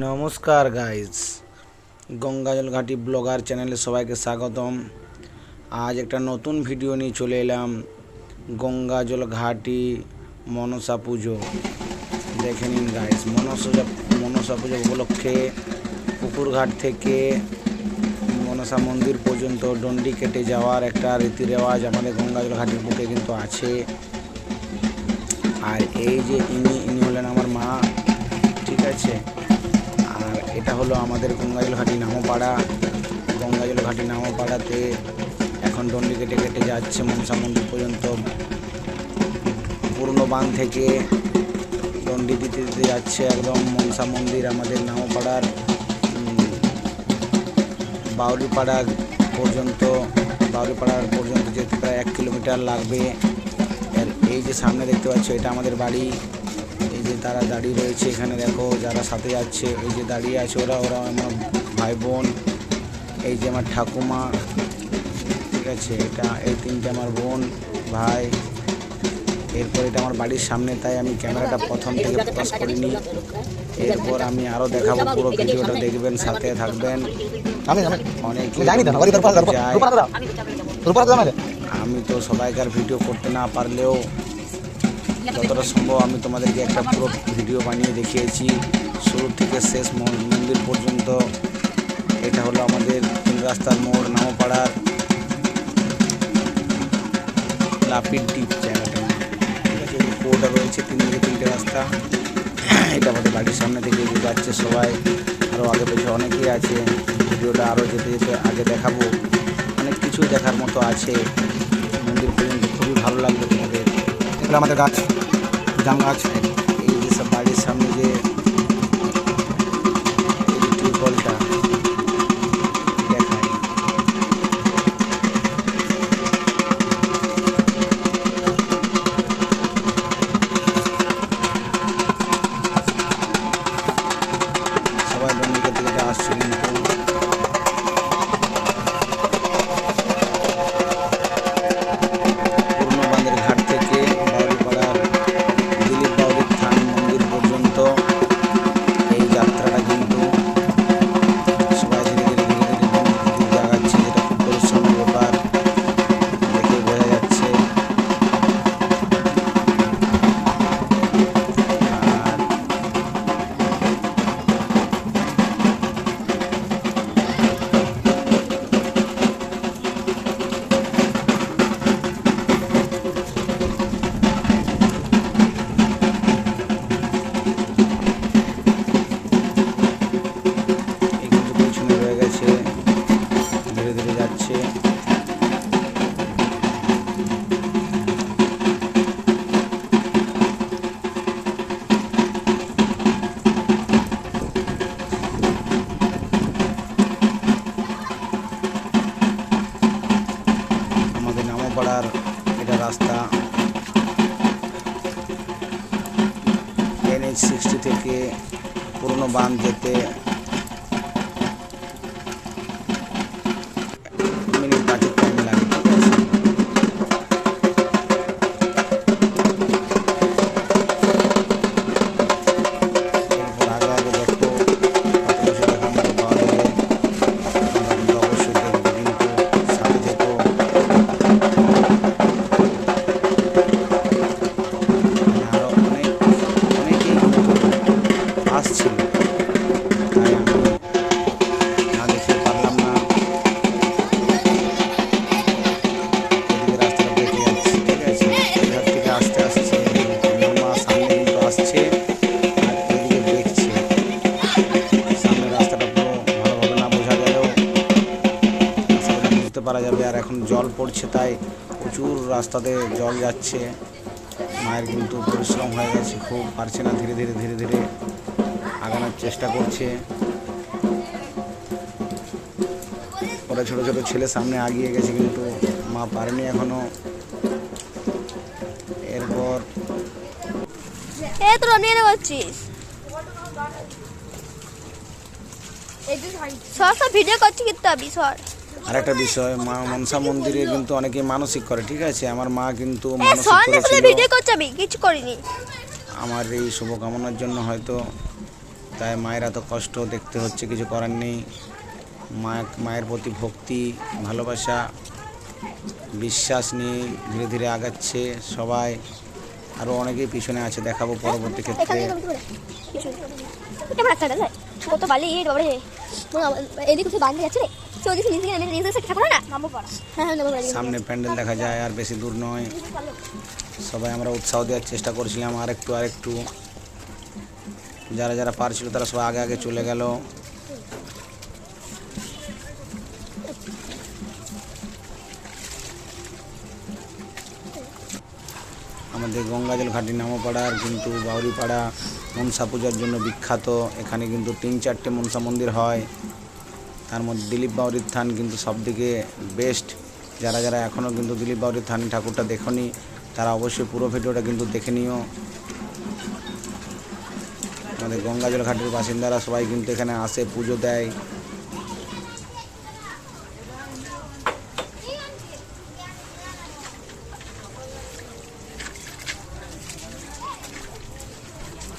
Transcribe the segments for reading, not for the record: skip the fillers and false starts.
নমস্কার গাইস, গঙ্গাজল ঘাটি ব্লগার চ্যানেলে সবাইকে স্বাগতম। আজ একটা নতুন ভিডিও নিয়ে চলে এলাম। গঙ্গাজল ঘাটি মনসা পুজো দেখে নিন গাইস। মনসা পুজো উপলক্ষে পুকুরঘাট থেকে মনসা মন্দির পর্যন্ত ডন্ডি কেটে যাওয়ার একটা রীতি রেওয়াজ আমাদের গঙ্গাজল ঘাটির বুকে কিন্তু আছে। আর এই যে ইনি হলেন আমার মা, ঠিক আছে। আর এটা হলো আমাদের গঙ্গাজল ঘাটি নামপাড়া। গঙ্গাজল ঘাটি নামপাড়াতে এখন ডন্ডি কেটে কেটে যাচ্ছে মনসা মন্দির পর্যন্ত। পুরনো বাঁধ থেকে ডন্ডি দিতে দিতে যাচ্ছে একদম মনসা মন্দির আমাদের নামপাড়ার বাউরিপাড়ার পর্যন্ত যেতে প্রায় 1 কিলোমিটার লাগবে। আর এই যে সামনে দেখতে পাচ্ছ, এটা আমাদের বাড়ি। এই যে তারা দাঁড়িয়ে রয়েছে এখানে, দেখো যারা সাথে যাচ্ছে এই যে দাঁড়িয়ে আছে, ওরা আমার ভাই বোন। এই যে আমার ঠাকুমা, ঠিক আছে। এই 3টে আমার বোন ভাই। এরপর এটা আমার বাড়ির সামনে, তাই আমি ক্যামেরাটা প্রথম থেকে ফোকাস করিনি। এরপর আমি আরও দেখাবো, পুরো ভিডিওটা দেখবেন, সাথে থাকবেন। আমি তো সবাইকার ভিডিও করতে না পারলেও যতটা সম্ভব আমি তোমাদেরকে একটা পুরো ভিডিও বানিয়ে দেখিয়েছি শুরু থেকে শেষ মন্দির পর্যন্ত। এটা হলো আমাদের 3 রাস্তার মোড় নামপাড়ার লাপির ডিপ জায়গাটা, ঠিক আছে। কোটা রয়েছে 3 দিকে 3টে রাস্তা। এটা আমাদের বাড়ির সামনে থেকে যাচ্ছে সবাই, আরও আগে পেছনে অনেকেই আছে। ভিডিওটা আরও যেতে যেতে আগে দেখাবো, অনেক কিছুই দেখার মতো আছে মন্দির পর্যন্ত। খুবই ভালো লাগবে তোমাদের। এগুলো আমাদের গাছ, জাম গাছ। এই যে সব বাড়ির সামনে যে টিউবওয়েলটা দেখায়, সবাই বন্ধুদের দিকে আসছে কিন্তু। পাড়ার এটা রাস্তা NH60 থেকে পুরনো বাঁধ যেতে মিনিট 5 টাইম লাগে, ঠিক আছে। এরপর আগে আগে দেখো কত কিছু দেখার মতো পাওয়া যাবে, কিন্তু অবশ্যই দেখবে, কিন্তু সাথে থেকো। আসছিল, তাই আমি না দেখতে পারলাম না। এদিকে রাস্তাটা বেঁকে যাচ্ছে, ঠিক আছে। এধার থেকে আস্তে আসছে, মা সামনে কিন্তু আসছে আর এদিকে দেখছে। সামনে রাস্তাটা পুরো ভালোভাবে না বোঝা গেলেও রাস্তাটা বুঝতে পারা যাবে। আর এখন জল পড়ছে, তাই প্রচুর রাস্তাতে জল যাচ্ছে। মায়ের কিন্তু পরিশ্রম হয়ে গেছে, খুব পারছে না, ধীরে ধীরে আগানোর চেষ্টা করছে। ওরা ছোট ছোট ছেলে সামনে আগিয়ে গেছে, কিন্তু মা পারেনি এখনো। এরপর ভিডিও করছি কিন্তু আমি আর একটা বিষয়, মা মনসা মন্দিরে কিন্তু অনেকে মানসিক করে, ঠিক আছে। আমার মা কিন্তু মানসিক করেছিল, ভিডিও করছি, আমি কিছু করিনি। আমার এই শুভকামনার জন্য হয়তো তাই মায়ের এত কষ্ট দেখতে হচ্ছে, কিছু করার নেই। মায়ের প্রতি ভক্তি, ভালোবাসা, বিশ্বাস নিয়ে ধীরে ধীরে আগাচ্ছে সবাই। আরও অনেকেই পিছনে আছে, দেখাবো পরবর্তী ক্ষেত্রে। কত বালি বাবারে, এদিকে কিছু বান্ধে যাচ্ছে রে, ওদিকে নিচে গিয়ে নিচে এসে ঠাকুর না নামবো পড়া। হ্যাঁ হ্যাঁ, সামনে প্যান্ডেল দেখা যায়, আর বেশি দূর নয়। সবাই আমরা উৎসাহ দেওয়ার চেষ্টা করছিলাম, আরেকটু। যারা যারা পারছিল তারা সবাই আগে আগে চলে গেল। আমাদের গঙ্গাজল ঘাটি নামপাড়ার কিন্তু বাউরিপাড়া মনসা পূজার জন্য বিখ্যাত। এখানে কিন্তু 3-4টে মনসা মন্দির হয়, তার মধ্যে দিলীপ বাউরির থান কিন্তু সবথেকে বেস্ট। যারা যারা এখনও কিন্তু দিলীপ বাউরির থান ঠাকুরটা দেখনি, তারা অবশ্যই পুরো ভিডিওটা কিন্তু দেখে নিও। আমাদের গঙ্গাজল ঘাটের বাসিন্দারা সবাই কিন্তু এখানে আসে, পুজো দেয়।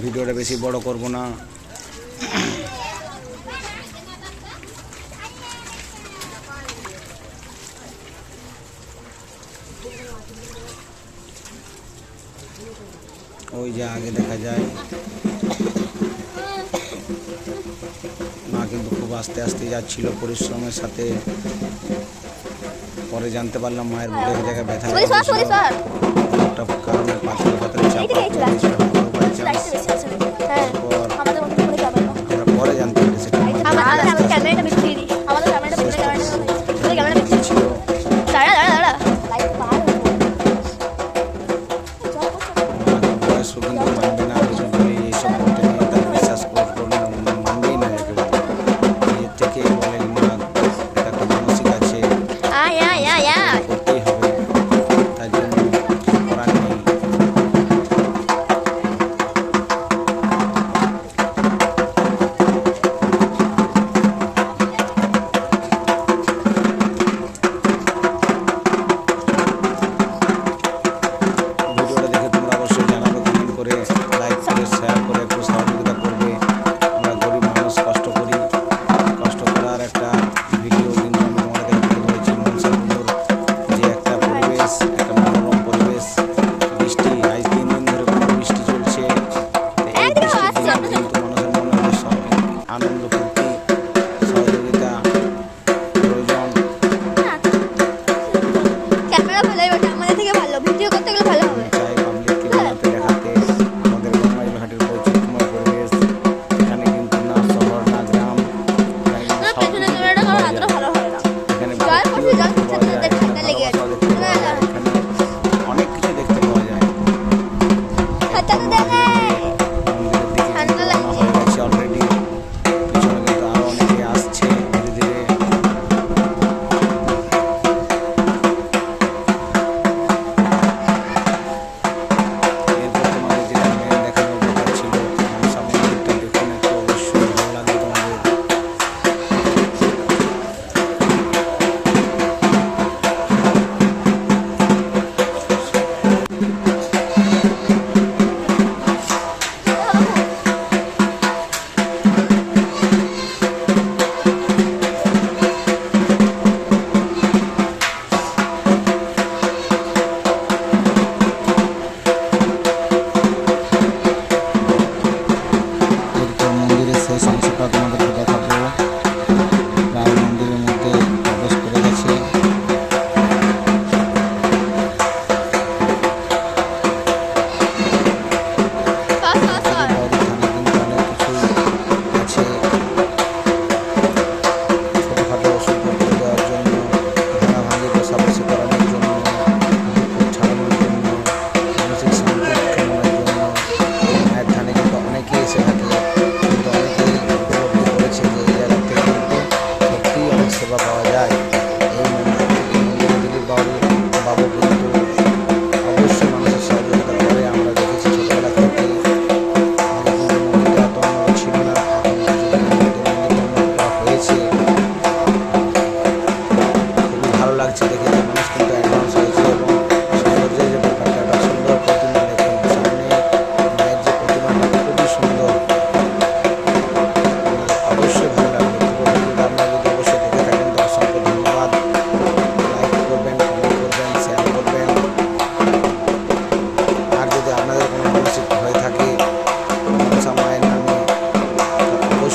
ভিডিওটা বেশি বড় করব না। ওই যে আগে দেখা যায় মা কিন্তু খুব আস্তে আস্তে যাচ্ছিল পরিশ্রমের সাথে। পরে জানতে পারলাম মায়ের বুকের জায়গায় ব্যথা লেগেছিল, একটা কারণে পাথরে চাপ আমরা পরে জানতে পারি সেটা ছিল। বয়স কিন্তু মানবে না, এইসব করতে নিয়ে তার বিশ্বাস মানবেই না একেবারে। নিজের থেকে বলে না, একটা মানসিক আছে, করতেই হবে, তার জন্য কিছু করার নেই। ভিডিওটা দেখে তোমরা অবশ্যই জানাবে, কমেন্ট করে, লাইক করে, শেয়ার করে একটু সহযোগিতা করবে। আমরা গরিব মানুষ কষ্ট করি, কষ্ট করার একটা ভিডিও কিন্তু আমি তোমাদের তুলে ধরেছি। মনসা পুজোর যে একটা পরিবেশ, একটা মনোরম পরিবেশ, বৃষ্টি আজ 3 দিন ধরে কোনো বৃষ্টি চলছে। তো এই বৃষ্টির দিনে কিন্তু মানুষের মনে হচ্ছে আনন্দ, ফুর্তি, সহযোগিতা প্রয়োজন। ক্যামেরা ভালো আমাদের থেকে ভালো, ভিডিও করতে গেলে ভালো হবে। চাই পাবলিককে বানাতে, দেখাতে আমাদের গঙ্গাজল ঘাটের বৈচিত্র্যময় পরিবেশ। এখানে কিন্তু না শহর না গ্রাম, এখানে কিন্তু সব পেছনে কিছু ক্যামেরাটা দেখতে করো, পাওয়া এতটা যায়। ভালো হবে না। এখানে জল ভক্তিও পড়ছে, জল দেখতে পাওয়া যায়, এখানে ঠান্ডা লেগে ভালোবাসাও দেখতে পাওয়া যায়, এখানে অনেক কিছু দেখতে পাওয়া যায়। হাতটা তো দেখে মন্দিরের দিকে ঠান্ডা কিন্তু রওনা লাগছে। হয়ে গেছে অলরেডি। পিছনে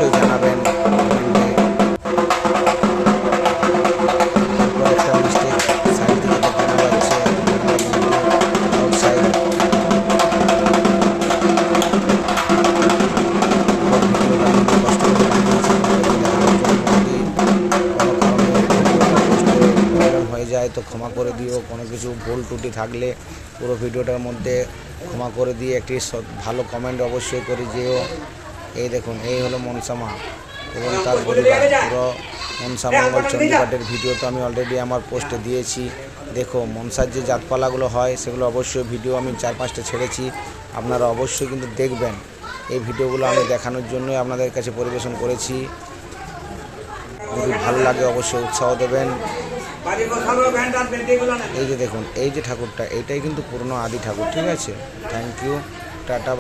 অবশ্যই জানাবেন কমেন্টে। তারপর একটা মিস্টেক সাইড থেকে দেখানো যাচ্ছে, আউটসাইড। হয়ে যায় তো ক্ষমা করে দিও, কোনো কিছু ভুল ত্রুটি থাকলে পুরো ভিডিওটার মধ্যে ক্ষমা করে দিয়ে একটি ভালো কমেন্ট অবশ্যই করে যেও। এই দেখুন, এই হলো মনসা মা এবং তার পরিবার। পুরো মনসা মঙ্গল চণ্ডীপাঠের ভিডিও তো আমি অলরেডি আমার পোস্টে দিয়েছি। দেখো মনসার যে জাতপালাগুলো হয় সেগুলো অবশ্যই ভিডিও আমি 4-5টা ছেড়েছি, আপনারা অবশ্যই কিন্তু দেখবেন। এই ভিডিওগুলো আমি দেখানোর জন্যই আপনাদের কাছে পরিবেশন করেছি। যদি ভালো লাগে অবশ্যই উৎসাহ দেবেন। এই যে দেখুন, এই যে ঠাকুরটা, এইটাই কিন্তু পুরনো আদি ঠাকুর, ঠিক আছে। Thank you, tata.